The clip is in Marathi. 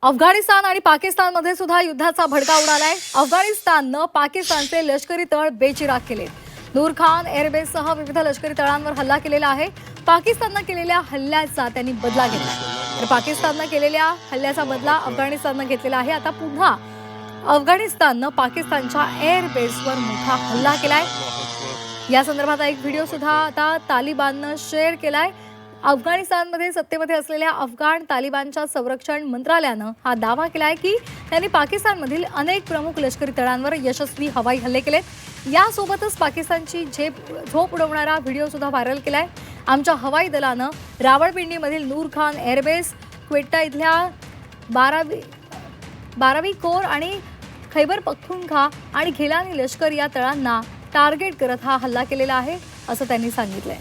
अफगाणिस्तान आणि पाकिस्तानमध्ये सुद्धा युद्धाचा भडका उडालाय। अफगाणिस्ताननं पाकिस्तानचे लष्करी तळ बेचिराख केले। नूर खान एअरबेससह विविध लष्करी तळांवर हल्ला केलेला आहे। पाकिस्ताननं केलेल्या हल्ल्याचा त्यांनी बदला घेतलाय। तर पाकिस्ताननं केलेल्या हल्ल्याचा बदला अफगाणिस्ताननं घेतलेला आहे। आता पुन्हा अफगाणिस्ताननं पाकिस्तानच्या एअरबेसवर मोठा हल्ला केलाय। या संदर्भात एक व्हिडिओ सुद्धा आता तालिबाननं शेअर केलाय। अफगाणिस्तानमध्ये सत्तेमध्ये असलेल्या अफगाण तालिबानच्या संरक्षण मंत्रालयानं हा दावा केलाय की त्यांनी पाकिस्तानमधील अनेक प्रमुख लष्करी तळांवर यशस्वी हवाई हल्ले केलेत। यासोबतच पाकिस्तानची झोप उडवणारा व्हिडिओ सुद्धा व्हायरल केलाय। आमच्या हवाई दलानं रावळपिंडीमधील नूर खान एअरबेस, क्वेट्टा इथल्या 12वी कोर आणि खैबर पख्तूनख्वा आणि घेलानी लष्कर या तळांना टार्गेट करत हा हल्ला केलेला आहे, असं त्यांनी सांगितलंय।